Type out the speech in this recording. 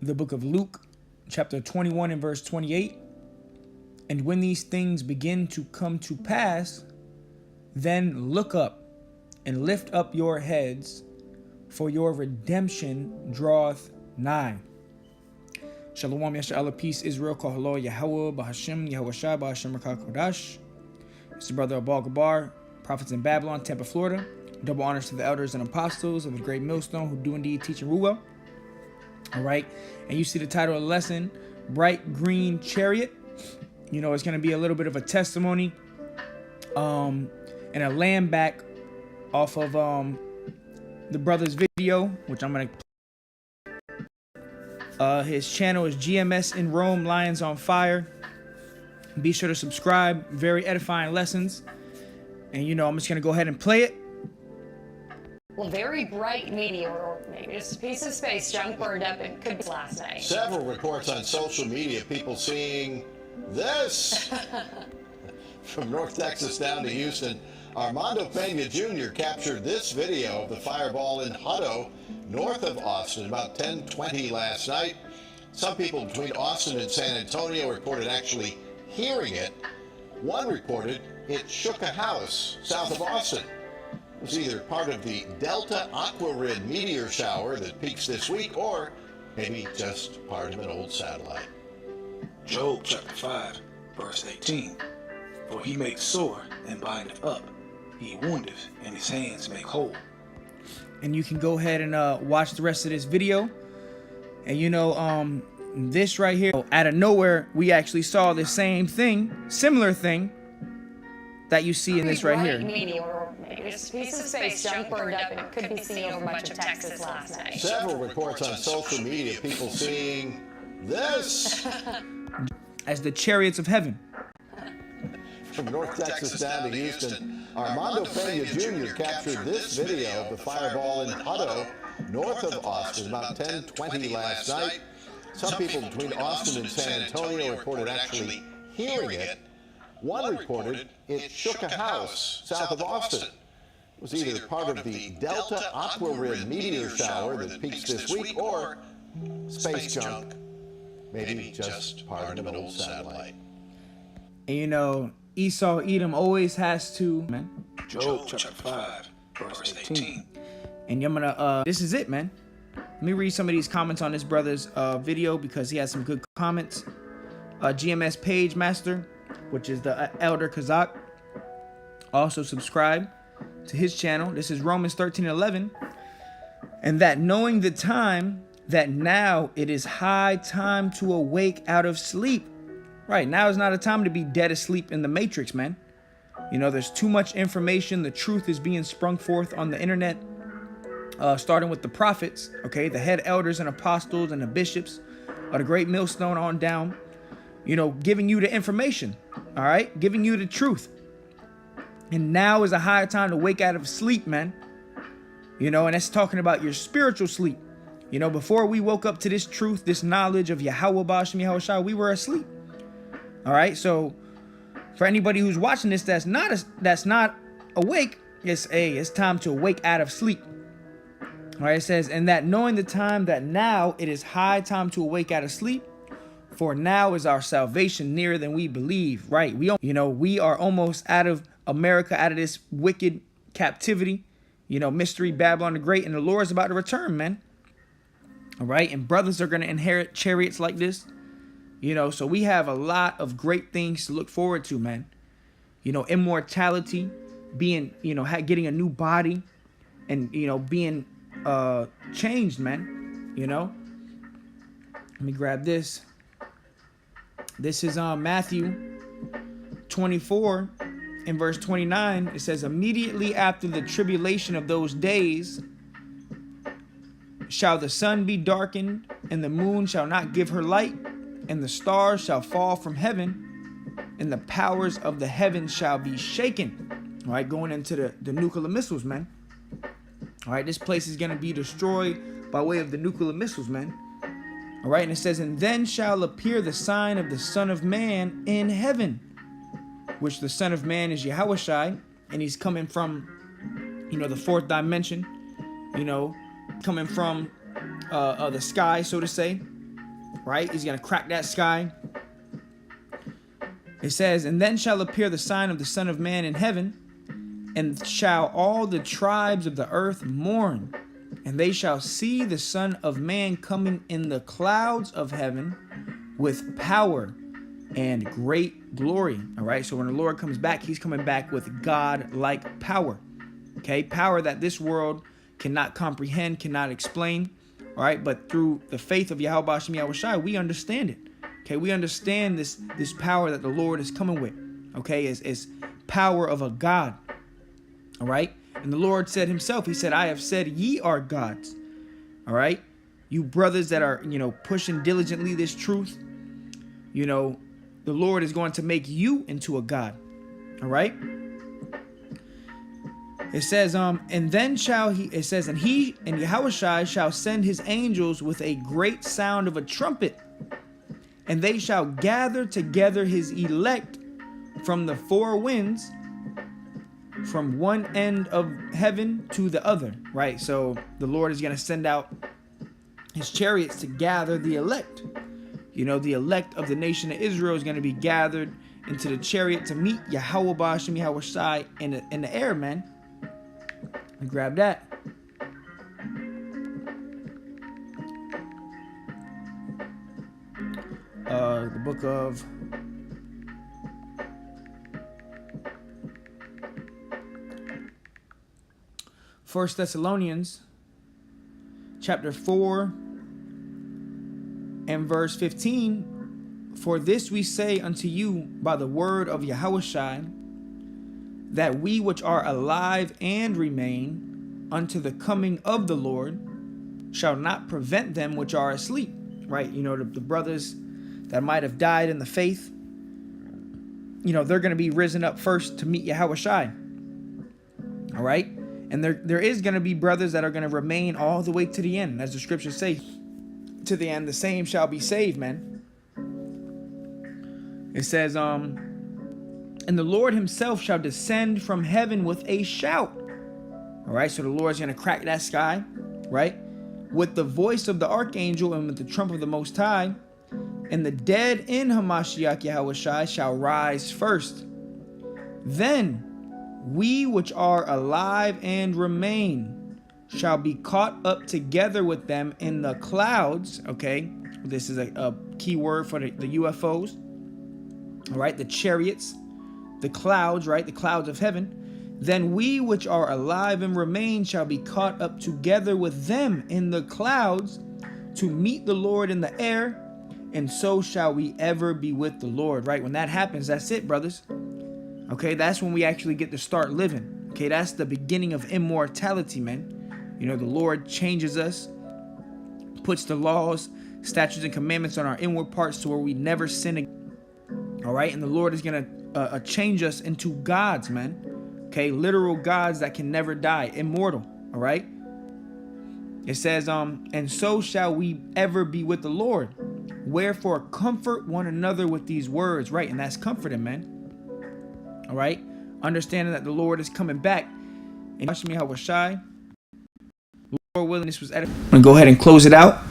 the book of Luke, chapter 21 and verse 28. And when these things begin to come to pass, then look up and lift up your heads, for your redemption draweth nigh. Shalom, Yasha'Allah, peace, Israel, Kahalo, Yahweh, Bahashim, Yahweh Shai, Bahashim, Rakah Kodash. It's the brother Abal Gabar, prophets in Babylon, Tampa, Florida. Double honors to the elders and apostles of the great millstone who do indeed teach and rule well. All right, and you see the title of the lesson, Bright Green Chariot. You know, it's going to be a little bit of a testimony and a LambBack off of the brother's video, which I'm going to his channel is GMSInRome, LionsOnFire. Be sure to subscribe. Very edifying lessons. And you know, I'm just going to go ahead and play it. Well, very bright meteor, or maybe just a piece of space junk burned up in Quebec last night. Several reports on social media, people seeing this. From North Texas down to Houston, Armando Pena Jr. captured this video of the fireball in Hutto, north of Austin, about 10:20 last night. Some people between Austin and San Antonio reported actually hearing it. One reported it shook a house south of Austin. It was either part of the Delta Aquarid meteor shower that peaks this week, or maybe just part of an old satellite. Job chapter 5, verse 18. For he makes sore and bindeth up, he woundeth, and his hands make whole. And you can go ahead and watch the rest of this video. And you know, this right here, out of nowhere, we actually saw the same thing, similar thing that you see in this right here. Meteor, or maybe just a piece of space junk burned up and could be seen over much of Texas last night. Several reports on social media, people seeing this. As the chariots of heaven. From North Texas down to Houston, Armando Pena Jr. captured this video of the fireball in Hutto, north of Austin, about 10:20 last night. Some people between Austin and San Antonio reported actually hearing it. One reported it shook a house south of Austin. It was either part of the Delta Aquarid meteor shower that peaks this week, or space junk, maybe just part of an old satellite. And you know, Esau Edom always has to, man. Job chapter 5, verse 18. And I'm gonna, this is it, man. Let me read some of these comments on this brother's video, because he has some good comments. GMS Page Master, which is the Elder Kazak, also subscribe to his channel. This is Romans 13:11. And that knowing the time, that now it is high time to awake out of sleep. Right, now is not a time to be dead asleep in the matrix, man. You know, there's too much information. The truth is being sprung forth on the internet, starting with the prophets, okay, the head elders and apostles and the bishops of the great millstone on down, you know, giving you the information, all right, giving you the truth. And now is a high time to wake out of sleep, man. You know, and that's talking about your spiritual sleep. You know, before we woke up to this truth, this knowledge of Yahweh Bashim Yahweh Shai, we were asleep. All right, so for anybody who's watching this that's not awake, it's time to awake out of sleep. All right, it says, and that knowing the time, that now it is high time to awake out of sleep, for now is our salvation nearer than we believe. Right, we are almost out of America, out of this wicked captivity, you know, mystery Babylon the Great, and the Lord is about to return, man. All right, and brothers are going to inherit chariots like this. You know, so we have a lot of great things to look forward to, man. You know, immortality, being, you know, getting a new body, and, you know, being changed, man. You know, let me grab this. This is Matthew 24 in verse 29. It says, immediately after the tribulation of those days shall the sun be darkened, and the moon shall not give her light, and the stars shall fall from heaven, and the powers of the heavens shall be shaken. All right, going into the nuclear missiles, man. All right, this place is going to be destroyed by way of the nuclear missiles, man. All right, and it says, and then shall appear the sign of the Son of Man in heaven, which the Son of Man is Yahweh Shai, and he's coming from, you know, the fourth dimension, you know, coming from the sky, so to say. right? He's going to crack that sky. It says, and then shall appear the sign of the Son of Man in heaven, and shall all the tribes of the earth mourn, and they shall see the Son of Man coming in the clouds of heaven with power and great glory. All right, so when the Lord comes back, he's coming back with God-like power. Okay, power that this world cannot comprehend, cannot explain. All right, but through the faith of Yahweh Hashem Yahweh Shai, we understand it. Okay, we understand this power that the Lord is coming with. Okay, is power of a God. All right, and the Lord said himself, he said, I have said ye are gods. All right, you brothers that are, pushing diligently this truth, the Lord is going to make you into a God. All right. It says, and then shall he, it says, and he and Yahushua shall send his angels with a great sound of a trumpet, and they shall gather together his elect from the four winds, from one end of heaven to the other. Right. So the Lord is going to send out his chariots to gather the elect. The elect of the nation of Israel is going to be gathered into the chariot to meet Yahweh Ba'ashem Yahweh Shai in the air, man. And grab that. The book of First Thessalonians, chapter 4 and verse 15. For this we say unto you by the word of Yahweh Shai, that we which are alive and remain unto the coming of the Lord shall not prevent them which are asleep. Right? The brothers that might have died in the faith, they're going to be risen up first to meet Yahweh Shai. All right? And there is going to be brothers that are going to remain all the way to the end. As the scriptures say, to the end, the same shall be saved, man. It says, and the Lord himself shall descend from heaven with a shout. All right, so the Lord's going to crack that sky, right? With the voice of the archangel and with the trump of the Most High. And the dead in Hamashiach Yahweh Shai shall rise first. Then we which are alive and remain shall be caught up together with them in the clouds. Okay, this is a key word for the UFOs. All right, the chariots. The clouds, right? The clouds of heaven. Then we which are alive and remain shall be caught up together with them in the clouds to meet the Lord in the air, and so shall we ever be with the Lord, right? When that happens, that's it, brothers. Okay, that's when we actually get to start living. Okay, that's the beginning of immortality, man. The Lord changes us, puts the laws, statutes, and commandments on our inward parts to where we never sin again. All right, and the Lord is going to change us into gods, man. Okay, literal gods that can never die, immortal. All right. It says, and so shall we ever be with the Lord. Wherefore comfort one another with these words, right? And that's comforting, man. All right, understanding that the Lord is coming back. And Hashem Yahweh Shai, Lord willing, this was edifying. I'm gonna go ahead and close it out.